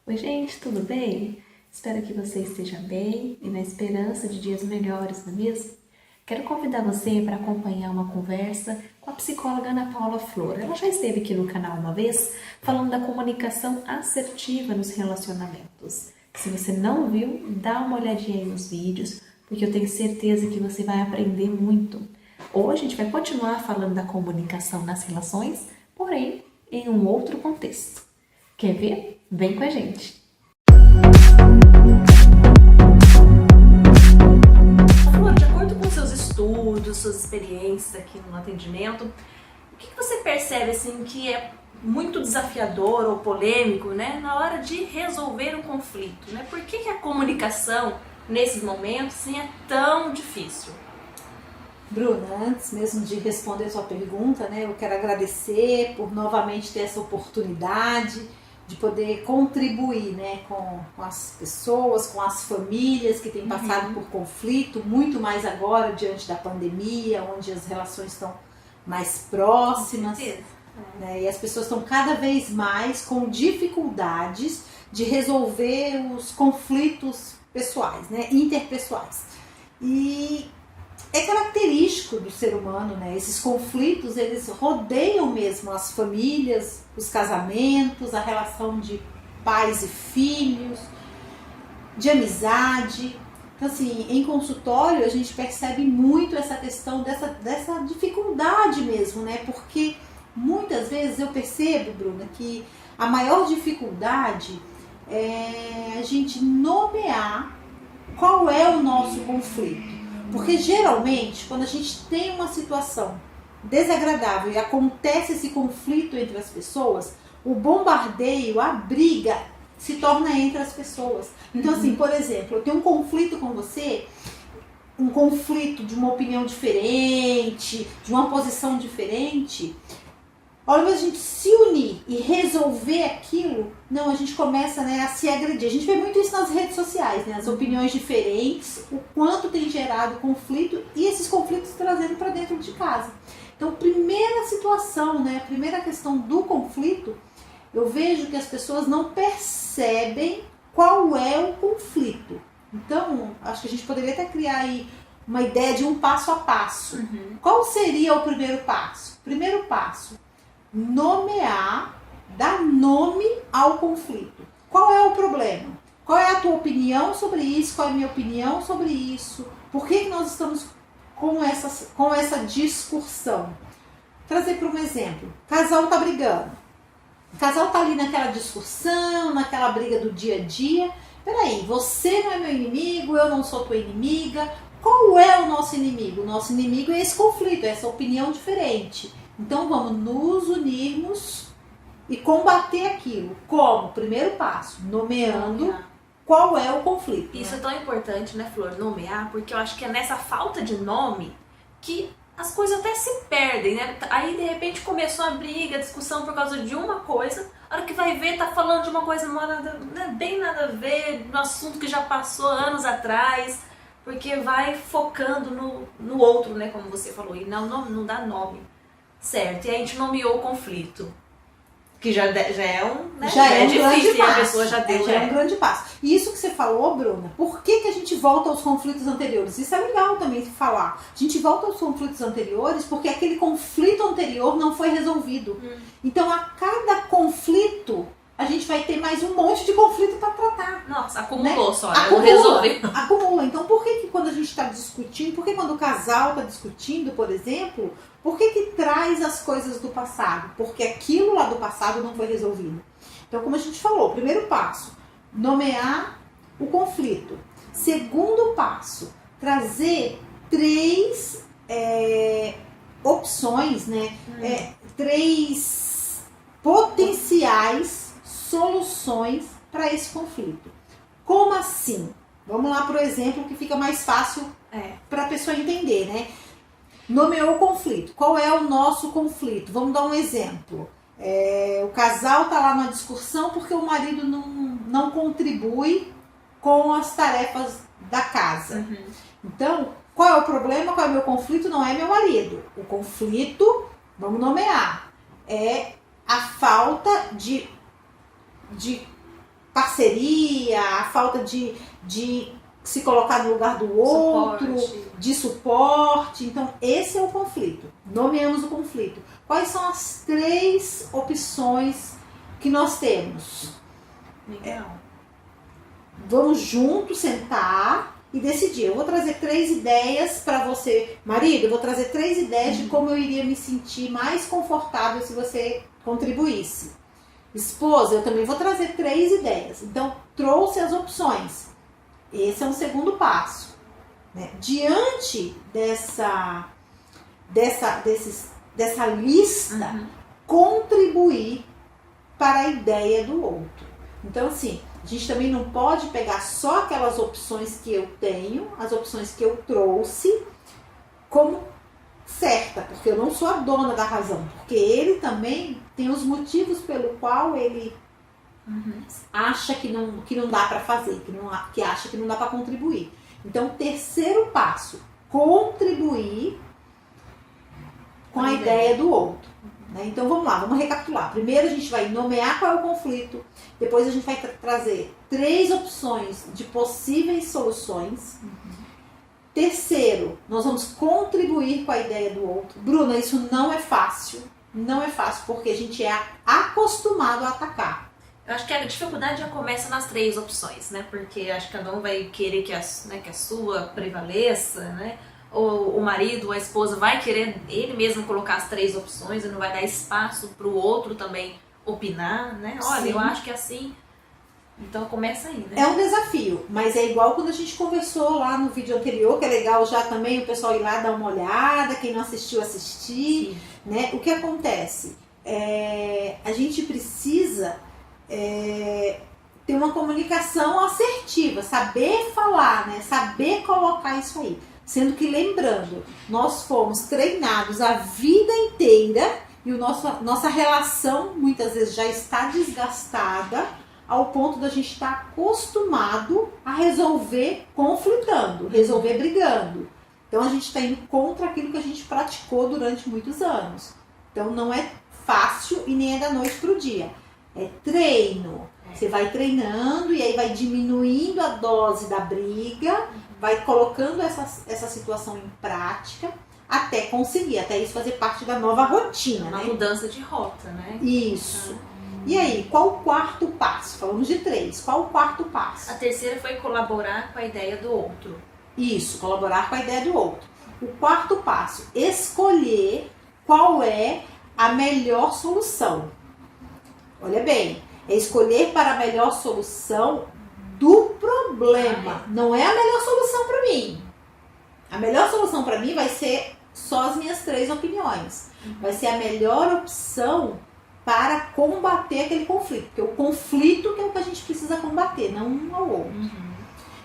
Oi, gente, tudo bem? Espero que você esteja bem e na esperança de dias melhores, não é mesmo? Quero convidar você para acompanhar uma conversa com a psicóloga Ana Paula Flor. Ela já esteve aqui no canal uma vez falando da comunicação assertiva nos relacionamentos. Se você não viu, dá uma olhadinha aí nos vídeos, porque eu tenho certeza que você vai aprender muito. Hoje a gente vai continuar falando da comunicação nas relações, porém em um outro contexto. Quer ver? Vem com a gente! Flor, de acordo com seus estudos, suas experiências aqui no atendimento, o que você percebe assim que é muito desafiador ou polêmico, né, na hora de resolver um conflito, né? Por que a comunicação nesses momentos assim, é tão difícil? Bruna, antes mesmo de responder a sua pergunta, né, eu quero agradecer por novamente ter essa oportunidade de poder contribuir, né, com as pessoas, com as famílias que têm passado por conflito, muito mais agora diante da pandemia, onde as relações estão mais próximas, né, e as pessoas estão cada vez mais com dificuldades de resolver os conflitos pessoais, né, interpessoais. E é característico do ser humano, né? Esses conflitos, eles rodeiam mesmo as famílias, os casamentos, a relação de pais e filhos, de amizade. Então, assim, em consultório a gente percebe muito essa questão dessa dificuldade mesmo, né? Porque muitas vezes eu percebo, Bruna, que a maior dificuldade é a gente nomear qual é o nosso conflito. Porque geralmente, quando a gente tem uma situação desagradável e acontece esse conflito entre as pessoas, o bombardeio, a briga se torna entre as pessoas. Então, assim, por exemplo, eu tenho um conflito com você, um conflito de uma opinião diferente, de uma posição diferente. Ao invés de a gente se unir e resolver aquilo, não, a gente começa, né, a se agredir. A gente vê muito isso nas redes sociais, né, as opiniões diferentes, o quanto tem gerado conflito e esses conflitos trazendo para dentro de casa. Então, primeira situação, né, a primeira questão do conflito, eu vejo que as pessoas não percebem qual é o conflito. Então, acho que a gente poderia até criar aí uma ideia de um passo a passo. Qual seria o primeiro passo? Primeiro passo: nomear, dar nome ao conflito. Qual é o problema? Qual é a tua opinião sobre isso? Qual é a minha opinião sobre isso? Por que nós estamos com essa discussão? Trazer para um exemplo. Casal tá brigando. O casal tá ali naquela discussão, naquela briga do dia a dia. Peraí, você não é meu inimigo, eu não sou tua inimiga. Qual é o nosso inimigo? O nosso inimigo é esse conflito, é essa opinião diferente. Então vamos nos unirmos e combater aquilo. Como? Primeiro passo, nomeando qual é o conflito. Isso, né? É tão importante, né, Flor, nomear, porque eu acho que é nessa falta de nome que as coisas até se perdem, né? Aí de repente começou a briga, a discussão por causa de uma coisa, a hora que vai ver tá falando de uma coisa bem nada a ver, no assunto que já passou anos atrás, porque vai focando no outro, né, como você falou, e não dá nome. Certo, e a gente nomeou o conflito, que já é um, né? Já é um difícil, grande passo. E a pessoa já deu. Já é um grande passo. E isso que você falou, Bruna, por que a gente volta aos conflitos anteriores? Isso é legal também de falar. A gente volta aos conflitos anteriores porque aquele conflito anterior não foi resolvido. Então, a cada conflito, a gente vai ter mais um monte de conflito para tratar. Nossa, acumulou, né? Só, acumula, não resolveu. Acumula. Então, por que quando a gente está discutindo, por que quando o casal está discutindo, por exemplo, por que traz as coisas do passado? Porque aquilo lá do passado não foi resolvido. Então, como a gente falou, primeiro passo, nomear o conflito. Segundo passo, trazer três opções, né? Três potenciais soluções para esse conflito. Como assim? Vamos lá para o exemplo que fica mais fácil para a pessoa entender, né? Nomeou o conflito. Qual é o nosso conflito? Vamos dar um exemplo. O casal está lá na discussão porque o marido não contribui com as tarefas da casa. Então, qual é o problema? Qual é o meu conflito? Não é meu marido. O conflito, vamos nomear, é a falta de parceria, a falta de se colocar no lugar do outro, de suporte. Então, esse é o conflito. Nomeamos o conflito. Quais são as 3 opções que nós temos? Legal. Vamos juntos sentar e decidir. Eu vou trazer 3 ideias para você. Marido, eu vou trazer 3 ideias de como eu iria me sentir mais confortável se você contribuísse. Esposa, eu também vou trazer 3 ideias. Então, trouxe as opções. Esse é um segundo passo. Né? Diante dessa lista, contribuir para a ideia do outro. Então, assim, a gente também não pode pegar só aquelas opções que eu tenho, as opções que eu trouxe, como certa, porque eu não sou a dona da razão. Porque ele também tem os motivos pelo qual ele acha que não dá para fazer, que acha que não dá para contribuir. Então, terceiro passo, contribuir com a ideia do outro. Né? Então, vamos lá, vamos recapitular. Primeiro, a gente vai nomear qual é o conflito. Depois, a gente vai trazer 3 opções de possíveis soluções. Terceiro, nós vamos contribuir com a ideia do outro. Bruna, isso não é fácil. Não é fácil, porque a gente é acostumado a atacar. Eu acho que a dificuldade já começa nas 3 opções, né? Porque acho que cada um vai querer que a sua prevaleça, né? Ou o marido ou a esposa vai querer ele mesmo colocar as 3 opções e não vai dar espaço para o outro também opinar, né? Olha, Sim. eu acho que é assim. Então começa aí, né? É um desafio, mas é igual quando a gente conversou lá no vídeo anterior, que é legal já também o pessoal ir lá dar uma olhada, quem não assistiu, assistir. Né? O que acontece? A gente precisa ter uma comunicação assertiva, saber falar, né? Saber colocar isso aí. Sendo que, lembrando, nós fomos treinados a vida inteira e nossa relação muitas vezes já está desgastada ao ponto da gente estar acostumado a resolver conflitando, resolver brigando. Então a gente está indo contra aquilo que a gente praticou durante muitos anos. Então não é fácil e nem é da noite para o dia. É treino. Você vai treinando e aí vai diminuindo a dose da briga, vai colocando essa situação em prática até conseguir, até isso fazer parte da nova rotina. Uma mudança de rota, né? Isso. E aí, qual o 4º passo? Falamos de 3. Qual o 4º passo? A terceira foi colaborar com a ideia do outro. Isso, colaborar com a ideia do outro. O 4º passo, escolher qual é a melhor solução. Olha bem, é escolher para a melhor solução do problema. Não é a melhor solução para mim. A melhor solução para mim vai ser só as minhas 3 opiniões. Vai ser a melhor opção para combater aquele conflito. Porque o conflito que é o que a gente precisa combater, não um ao outro.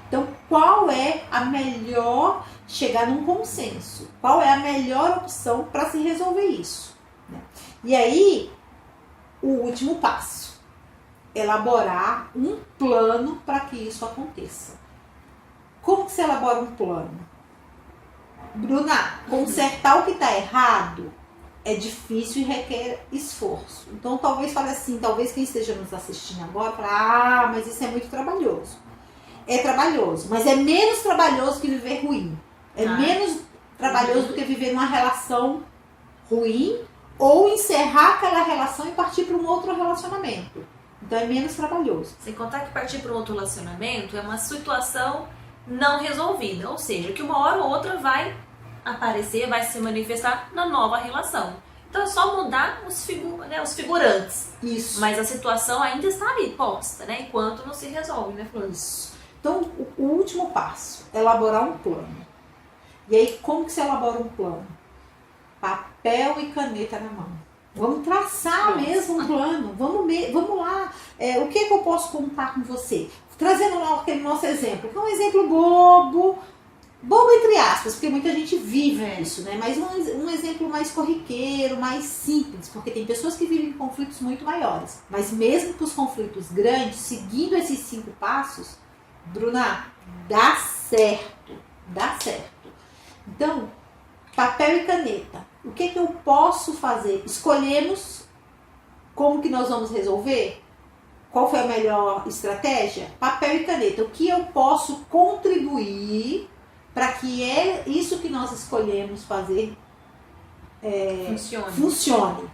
Então, qual é a melhor, chegar num consenso? Qual é a melhor opção para se resolver isso? E aí, o último passo, elaborar um plano para que isso aconteça. Como que se elabora um plano? Bruna, consertar o que está errado é difícil e requer esforço. Então, talvez fale assim, talvez quem esteja nos assistindo agora fale, mas isso é muito trabalhoso. É trabalhoso, mas é menos trabalhoso que viver ruim. É menos trabalhoso do que viver numa relação ruim ou encerrar aquela relação e partir para um outro relacionamento. Então é menos trabalhoso. Sem contar que partir para um outro relacionamento é uma situação não resolvida. Ou seja, que uma hora ou outra vai aparecer, vai se manifestar na nova relação. Então é só mudar os figurantes. Isso. Mas a situação ainda está ali posta, né? Enquanto não se resolve, né, Flor? Isso. Então, o último passo, elaborar um plano. E aí, como que se elabora um plano? Papel e caneta na mão. Vamos traçar mesmo um plano. Vamos lá. O que eu posso contar com você? Trazendo lá aquele nosso exemplo. Que é um exemplo bobo. Bobo entre aspas, porque muita gente vive isso, né? Mas um exemplo mais corriqueiro, mais simples. Porque tem pessoas que vivem conflitos muito maiores. Mas mesmo para os conflitos grandes, seguindo esses 5 passos, Bruna, dá certo. Dá certo. Então, papel e caneta. O que eu posso fazer? Escolhemos como que nós vamos resolver? qual foi a melhor estratégia? Papel e caneta. O que eu posso contribuir para que isso que nós escolhemos fazer funcione.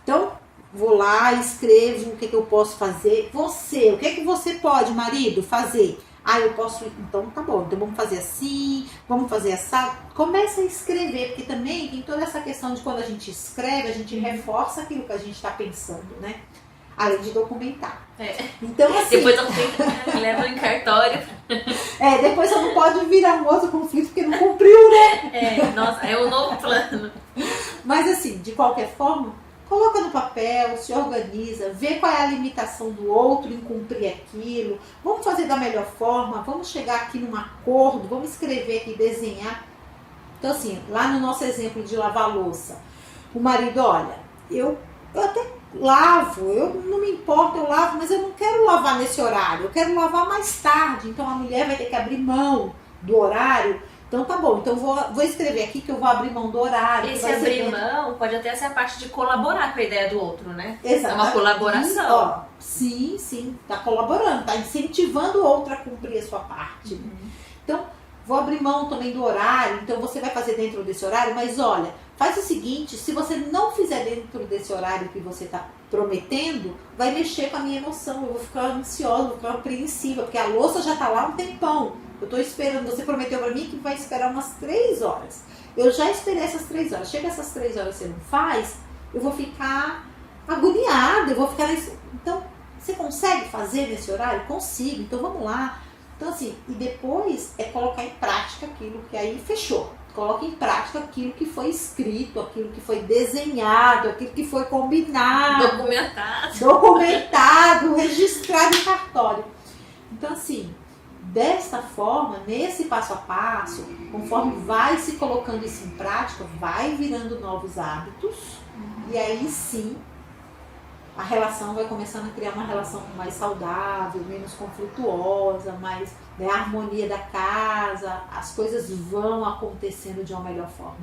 Então, vou lá, escrevo o que eu posso fazer. Você, o que você pode, marido, fazer? Eu posso, então tá bom, então vamos fazer assim, vamos fazer essa. Começa a escrever, porque também tem toda essa questão de quando a gente escreve, a gente reforça aquilo que a gente está pensando, né? Além de documentar. Então, assim, depois eu levo em cartório. Depois você não pode virar um outro conflito porque não cumpriu, né? Nossa, é o novo plano. Mas assim, de qualquer forma, coloca no papel, se organiza, vê qual é a limitação do outro em cumprir aquilo. Vamos fazer da melhor forma, vamos chegar aqui num acordo, vamos escrever aqui, desenhar. Então assim, lá no nosso exemplo de lavar louça, o marido, olha, eu até lavo, eu não me importo, eu lavo, mas eu não quero lavar nesse horário, eu quero lavar mais tarde. Então a mulher vai ter que abrir mão do horário. Então tá bom, então vou escrever aqui que eu vou abrir mão do horário. Esse abrir mão pode até ser a parte de colaborar com a ideia do outro, né? Exatamente. É uma colaboração. Sim, tá colaborando, tá incentivando o outro a cumprir a sua parte. Então, vou abrir mão também do horário, então você vai fazer dentro desse horário, mas olha, faz o seguinte, se você não fizer dentro desse horário que você tá prometendo, vai mexer com a minha emoção, eu vou ficar ansiosa, vou ficar apreensiva, porque a louça já tá lá um tempão. Eu tô esperando, você prometeu pra mim que vai esperar umas 3 horas. Eu já esperei essas 3 horas. Chega essas 3 horas e você não faz, eu vou ficar agoniada, eu vou ficar... Então, você consegue fazer nesse horário? Consigo, então vamos lá. Então assim, e depois é colocar em prática aquilo que aí fechou. Coloque em prática aquilo que foi escrito, aquilo que foi desenhado, aquilo que foi combinado. Documentado, registrado em cartório. Então assim... Desta forma, nesse passo a passo, conforme vai se colocando isso em prática, vai virando novos hábitos, e aí sim a relação vai começando a criar uma relação mais saudável, menos conflituosa, mais a harmonia da casa, as coisas vão acontecendo de uma melhor forma.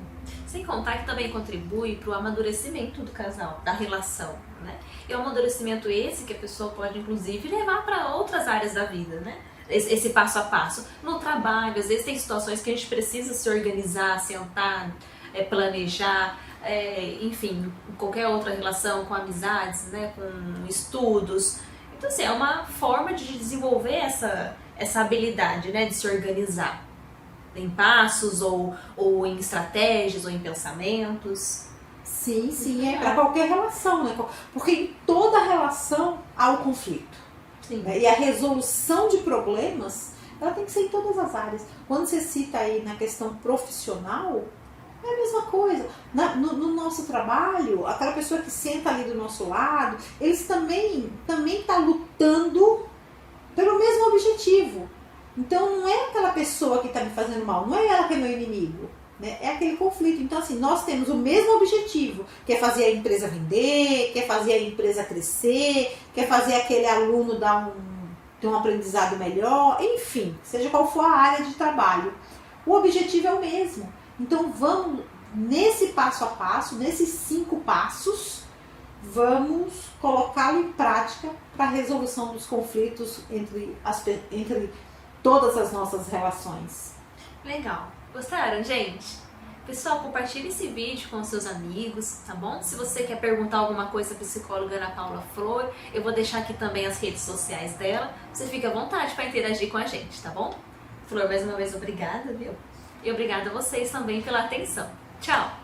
Sem contar que também contribui para o amadurecimento do casal, da relação, né? E o amadurecimento esse que a pessoa pode inclusive levar para outras áreas da vida, né? Esse passo a passo. No trabalho, às vezes tem situações que a gente precisa se organizar, sentar, planejar, enfim, qualquer outra relação com amizades, né, com estudos. Então, assim, é uma forma de desenvolver essa habilidade, né, de se organizar em passos ou em estratégias ou em pensamentos. Sim, é para qualquer relação, né? Porque em toda relação há o conflito. Né? E a resolução de problemas, ela tem que ser em todas as áreas. Quando você cita aí na questão profissional, é a mesma coisa. No nosso trabalho, aquela pessoa que senta ali do nosso lado, eles também estão lutando pelo mesmo objetivo. Então não é aquela pessoa que está me fazendo mal, não é ela que é meu inimigo. Né? É aquele conflito. Então assim, nós temos o mesmo objetivo, que é fazer a empresa vender, quer fazer a empresa crescer, quer fazer aquele aluno ter um aprendizado melhor, enfim, seja qual for a área de trabalho. O objetivo é o mesmo. Então vamos, nesse passo a passo, nesses 5 passos, vamos colocá-lo em prática para a resolução dos conflitos entre todas as nossas relações. Legal. Gostaram, gente? Pessoal, compartilhe esse vídeo com seus amigos, tá bom? Se você quer perguntar alguma coisa à psicóloga Ana Paula Flor, eu vou deixar aqui também as redes sociais dela. Você fica à vontade para interagir com a gente, tá bom? Flor, mais uma vez, obrigada, viu? E obrigada a vocês também pela atenção. Tchau!